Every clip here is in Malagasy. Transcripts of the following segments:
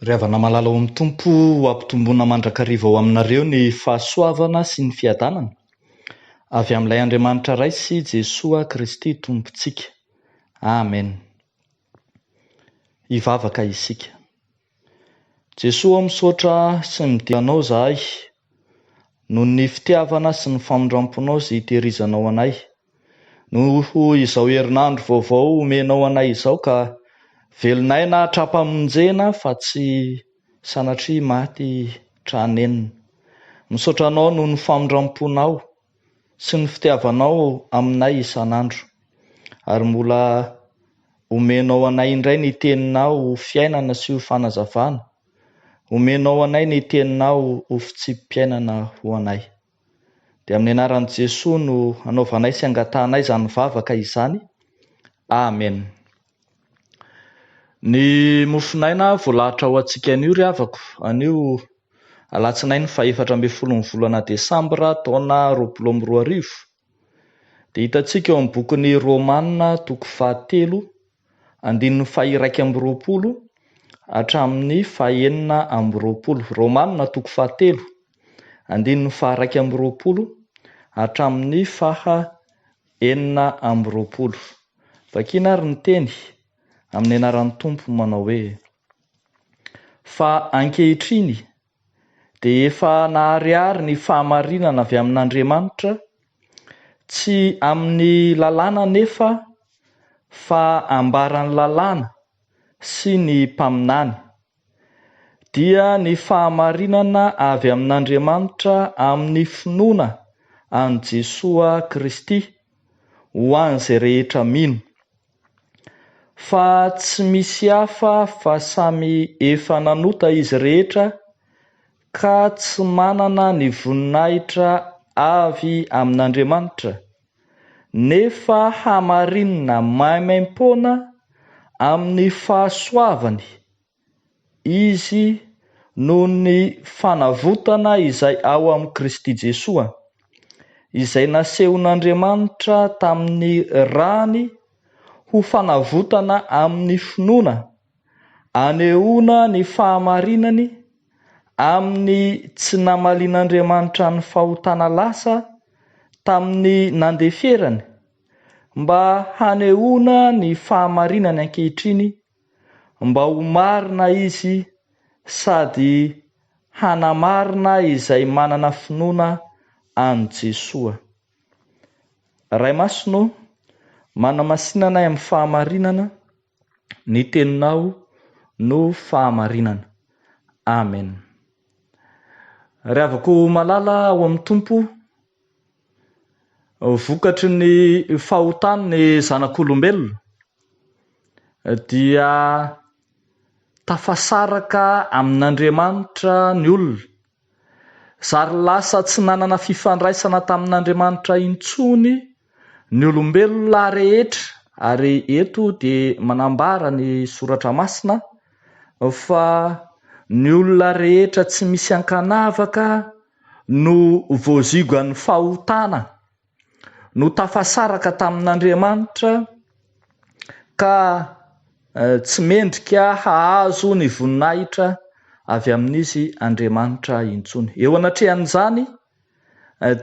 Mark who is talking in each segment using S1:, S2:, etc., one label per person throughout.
S1: Ry havana malala ao amin'ny tompo ampitomboana mandrakariva ao aminareo ny fahasoavana sy ny fiadanana avy amin'ilay Andriamanitra raisy Jesosy Kristy tompontsika. Amen. Hivavaka isika. Jesosy misaotra sy midianao zahay noho ny fitiavana sy ny famondramponao izay hitehirizanao anay. Noho izao herinandro vaovao omenao anay izao ka velonay na hatrapa-monjena fa tsy sanatria maty tranenina. Misaotra anao noho ny famondramponao sy ny fitiavanao aminay isan'andro. Ary mbola omenao anay indray ny teninao fiainana sy ho fanazavana. Omenao anay ny teninao ho fitsim-piainana ho anay. Dia amin'ny anaran'i Jesosy no anaovanay sy angatanay izany vavaka izany. Amen. Ny mofinaina voalahatra ho antsika anio ry havako. Anio alatsinainy 14 volana Desambra taona 2024. Dia hitantsika eo amin'ny bokin'ny Romanina toko 7 andininy 220 hatramin'ny 420. Romanina toko 7 andininy 220 hatramin'ny 420. Vakiana ary ny teny amin'ny anaran'ny Tompo manao hoe: fa ankehitriny dia efa nahariary ny fahamarinana avy amin'Andriamanitra, tsy amin'ny lalàna nefa fa ambaran'ny lalàna sy ny mpaminany. Dia ny fahamarinana avy amin'Andriamanitra amin'ny finoana an' Jesosy Kristy ho an'izay rehetra mino. Fa tsy misy hafa fa samy efa nanota izy rehetra ka tsy manana ny voninahitra avy amin'Andriamanitra, nefa hamarinina maimaim-poana amin'ny fahasoavany izy noho ny fanavotana izay ao amin'ny Kristy Jesosy, izay nasehon'Andriamanitra tamin'ny rany ho fanavotana amin'ny finoana, anehoana ny fahamarinany amin'ny tsy namalian'Andriamanitra ny fahotana lasa tamin'ny nandeferany, mba hanehoana ny fahamarinany ankehitriny, mba ho marina izy sady hanamarina izay manana finoana an Jesosy. Ray Masino, manamasinanay amin'ny fahamarinana, ny teninao no fahamarinana. Amen. Ry havako malala ao amin'ny Tompo, vokatry ny fahotany ny zanak'olombelona dia tafasaraka amin'Andriamanitra ny olona, zary lasa tsy nanana fifandraisana tamin'Andriamanitra intsony ny olombelona rehetra. Ary eto dia manambara ny Soratra Masina fa ny olona rehetra tsy misy ankanavaka no voazigan'ny fahotana, no tafasaraka tamin'Andriamanitra ka tsy mendrika hahazo ny voninahitra avy amin'izy Andriamanitra intsony. Eo anatrehan'izany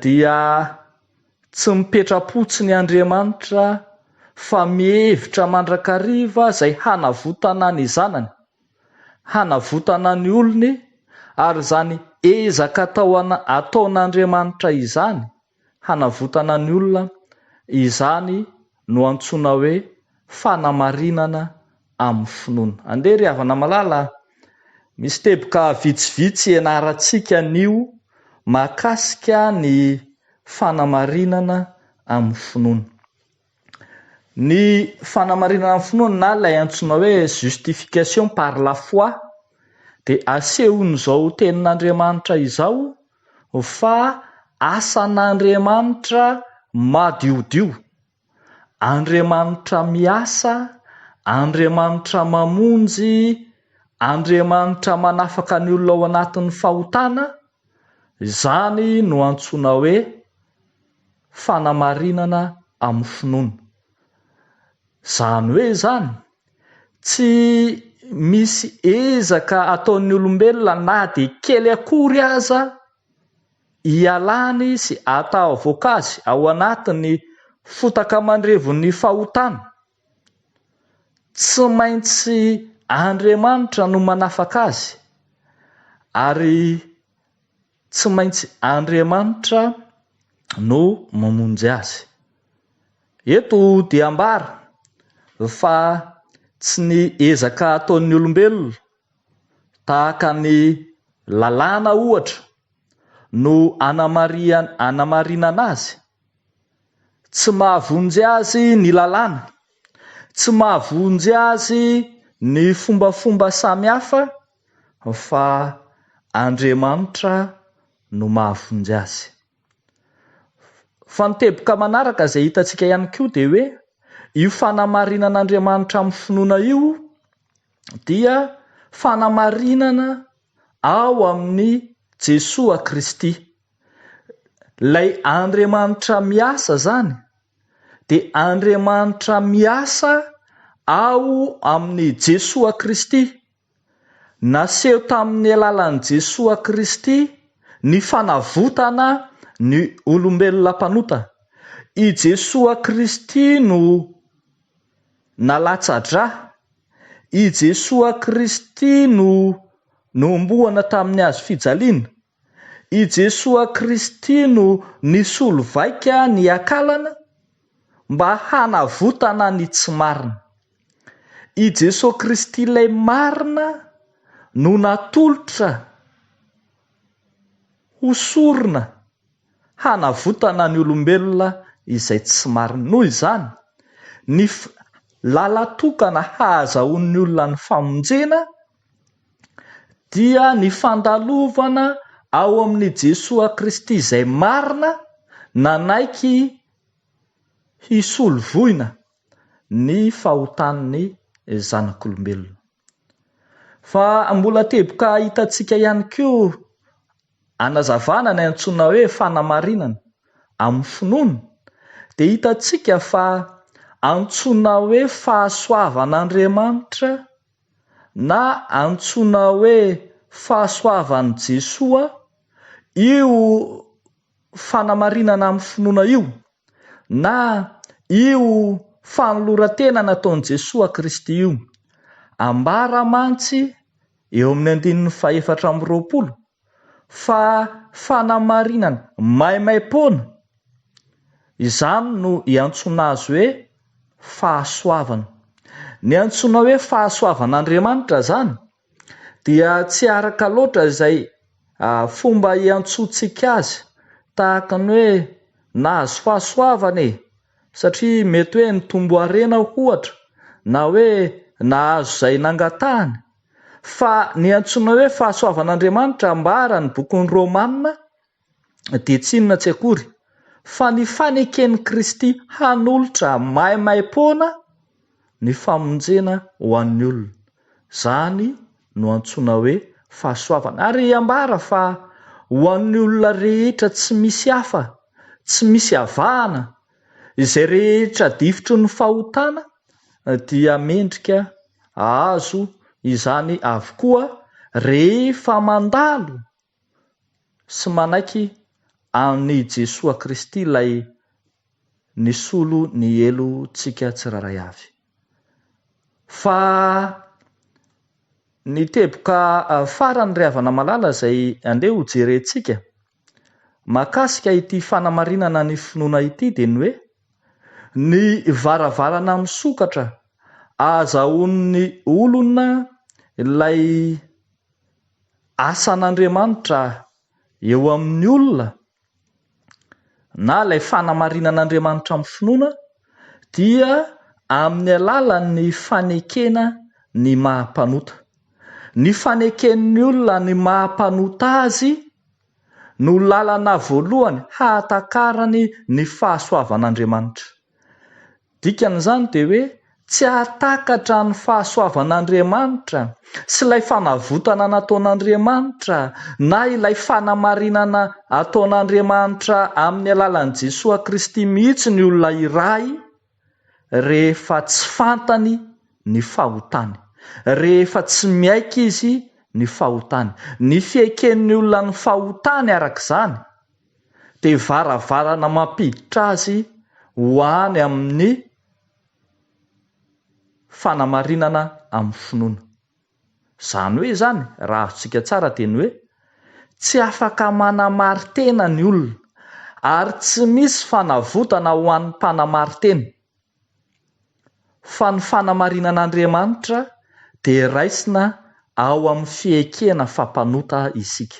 S1: dia tsy mipetra-potsi ny Andriamanitra fa mihevitra mandrakariva izay hanavotana ny zanany, hanavotana ny olony, ary izany ezaka ataon'Andriamanitra izany, hanavotana ny olona, izany no antsoina hoe fanamarinana amin'ny finoana. Andeha ry havana malala, misy teboka vitsivitsy ianarantsika anio mahakasika ny fanamarinana amin'ny finoana. Ny fanamarinana amin'ny finoana, na ilay antsoina hoe justification par la foi, dia asehon'izao tenin'Andriamanitra izao fa asan'Andriamanitra madiodio, Andriamanitra miasa, Andriamanitra mamonjy, Andriamanitra manafaka ny olona ao anatin'ny fahotana. Izany no antsoina hoe fanamarinana amin'ny finoana. Izany hoe izany, tsy misy ezaka ataon'ny olombelona na dia kely akory aza hialany sy atao avokazy ao anatin'ny fotaka mandrevon'ny fahotana, tsy maintsy Andriamanitra no manafaka azy ary tsy maintsy Andriamanitra no mamonjy azy. Eto dia ambara fa tsy ny ezaka ataon'ny olombelona tahaka ny lalàna ohatra no anamarinana azy, tsy mahavonjy azy ny lalàna, tsy mahavonjy azy ny fombafomba samihafa, fa Andriamanitra no mahavonjy azy. Fa ny teboka manaraka izay hitantsika ihany koa dia hoe io fanamarinan'Andriamanitra amin'ny finoana io dia fanamarinana ao amin'ny Jesosy Kristy. Ilay Andriamanitra miasa zany dia Andriamanitra miasa ao amin'ny Jesosy Kristy. Naseho tamin'ny alalan'i Jesosy Kristy ny fanavotana ny olombelona mpanota. I Jesosy Kristy no nalatsa-drà. I Jesosy Kristy no nombohana tamin'ny hazo fijaliana. I Jesosy Kristy no nisolo vaika ny akalana mba hanavotana ny tsy marina. I Jesosy Kristy ilay marina no natolotra hosorona hanavotana ny olombelona izay tsy marina. Noho izany ny lalatokana hahazahoan'ny olona ny famonjena dia ny fandalovana ao amin'ny Jesosy Kristy izay marina nanaiky hisolo voina ny fahotan'ny zanak'olombelona. Fa mbola teboka hitantsika ihany koa anazavana ny antsoina hoe fanamarinana amin'ny finoana dia hitantsika fa antsoina hoe fahasoavan'Andriamanitra na antsoina hoe fahasoavan'i Jesosy io fanamarinana amin'ny finoana io, na io fanolorantena nataon'i Jesosy Kristy io. Ambara mantsy eo amin'ny 420 fa fanamarinana maimaimpoana, izany no iantsoana azy hoe fahasoavana. Ny antsoina hoe fahasoavan'Andriamanitra zany dia tsy araka loatra izay fomba iantsontsika azy tahaka ny hoe nahazo fahasoavana satria mety hoe nitombo harena ohatra, na hoe nahazo izay nangatahany. Fa ny antsoina hoe fahasoavan'Andriamanitra ambara ny bokin'ny Romanina dia tsy inona tsy akory fa ny faneken'i Kristy hanolotra maimaimpoana ny famonjena ho an'ny olona. Zany no antsoina hoe fahasoavana. Ary ambara fa ho an'ny olona rehetra tsy misy hafa, tsy misy avahana, izay rehetra difitry ny fahotana dia mendrika azo izany avokoa rehefa mandalo sy manaiky amin'ny Jesosy Kristy ilay nisolo ny elontsika tsiraray avy. Fa ny teboka farany ry havana malala izay andeha ho jerentsika mahakasika ity fanamarinana ny finoana ity dia ny hoe ny varavarana misokatra ahazahoan'ny olona ilay asan'Andriamanitra eo amin'ny olona na ilay fanamarinan'Andriamanitra amin'ny finoana dia amin'ny alalan'ny fanekena ny mahampanota. Ny faneken'ny olona ny mahampanota azy no lalana voalohany hahatakarany ny fahasoavan'Andriamanitra. Dikan'izany dia hoe tsy hahatakatra ny fahasoavan'Andriamanitra sy ilay fanavotana nataon'Andriamanitra na ilay fanamarinana ataon'Andriamanitra amin'ny alalan'i Jesosy Kristy mihitsy ny olona iray rehefa tsy fantany ny fahotany. rehefa tsy miaika izy ny fahotany. Ny fieken'ny olona ny fahotany arak'izany dia varavarana mampiditra azy ho any amin'ny fanamarinana amin'ny finoana. Izany hoe zany raha azontsika tsara dia ny hoe tsy afaka manamary-tena ny olona ary tsy misy fanavotana ho an'ny mpanamary-tena, fa ny fanamarinan'Andriamanitra dia raisina ao amin'ny fiekena fampanota isika,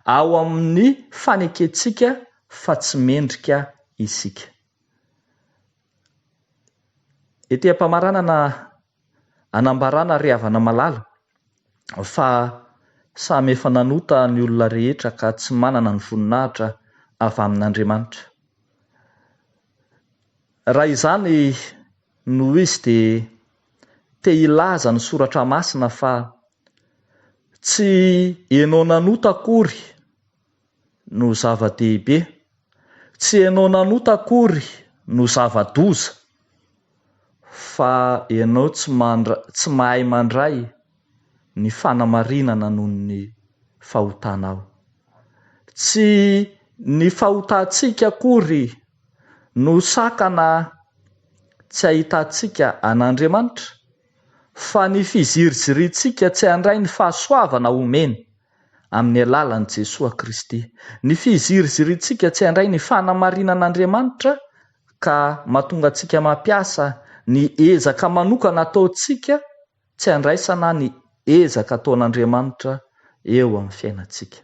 S1: ao amin'ny fanekentsika fa tsy mendrika isika. Etỳ am-pamaranana anambarana ry havana malala fa samy efa nanota ny olona rehetra ka tsy manana ny voninahitra avy amin'Andriamanitra. Raha izany no izy dia te hilaza ny soratra masina fa tsy ianao nanota akory no zava-dehibe, tsy ianao nanota akory no zava-doza, fa ianao tsy mahay mandray ny fanamarinana noho ny fahotanao. Tsy ny fahotantsika akory no sakana tsy ahitantsika an'Andriamanitra, fa ny fiziriziritsika tsy handray ny fahasoavana omeny amin'ny alalan'i Jesosy Kristy. Ny fiziriziritsika tsy handray ny fanamarinan'Andriamanitra ka mahatonga antsika mampiasa ny ezaka manokana ataontsika tsy handraisana ny ezaka ataon'Andriamanitra eo amin'ny fiainantsika.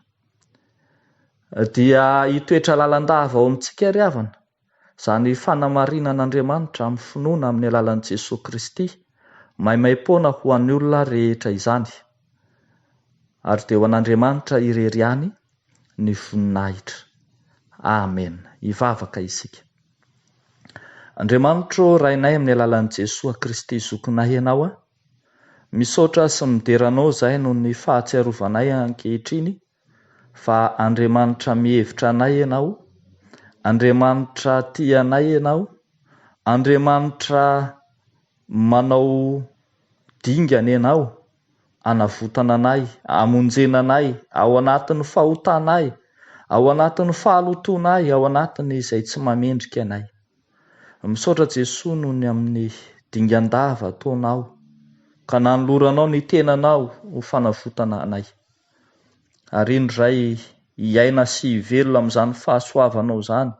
S1: Dia hitoetra lalandava ao amintsika ry havana izany fanamarinan'Andriamanitra amin'ny finoana amin'ny alalan'i Jesosy Kristy. Maimaim-poana ho an'ny olona rehetra izany, ary dia ho an'Andriamanitra ireriany ny voninahitra. Amen. Hivavaka isika. Andriamanitra rainay amin'ny alalan'i Jesosy Kristy zokinay ianao a, misaotra sy mideranao izahay noho ny fahatsiarovanay ankehitriny, fa Andriamanitra mihevitra anay ianao, Andriamanitra tia anay ianao, Andriamanitra manao dingana ianao, anavotana anay, amonjena anay ao anatin'ny fahotanay, ao anatin'ny fahalotonay, ao anatin'ny izay tsy mamendrika anay. Misaotra Jesosy noho ny amin'ny dingan-dava ataonao ka nanoloranao ny tenanao ho fanavotana anay, ary indray hiaina sy hivelona amin'izany fahasoavanao izany,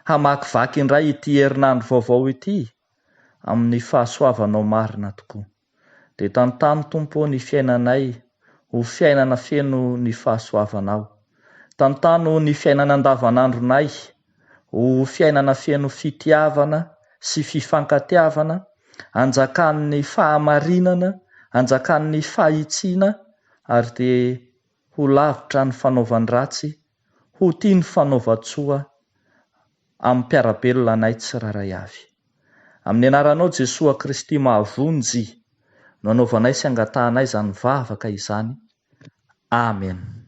S1: hamakivaky indray ity herinandro vaovao ity amin'ny fahasoavanao marina tokoa. Dia tantany Tompo ny fiainanay ho fiainana feno ny fahasoavanao, tantano ny fiainana andavanandronay ho fiainana feno fitiavana sy fifankatiavana, anjakan'ny fahamarinana, anjakan'ny fahitsiana, ary dia ho lavitra ny fanaovan-dratsy, ho tia ny fanaovan-tsoa amin'ny mpiarabelona anay tsiraray avy. Amin'ny anaranao Jesosy Kristy mahavonjy no anaovanay sy angatahanay izany vavaka izany. Amen.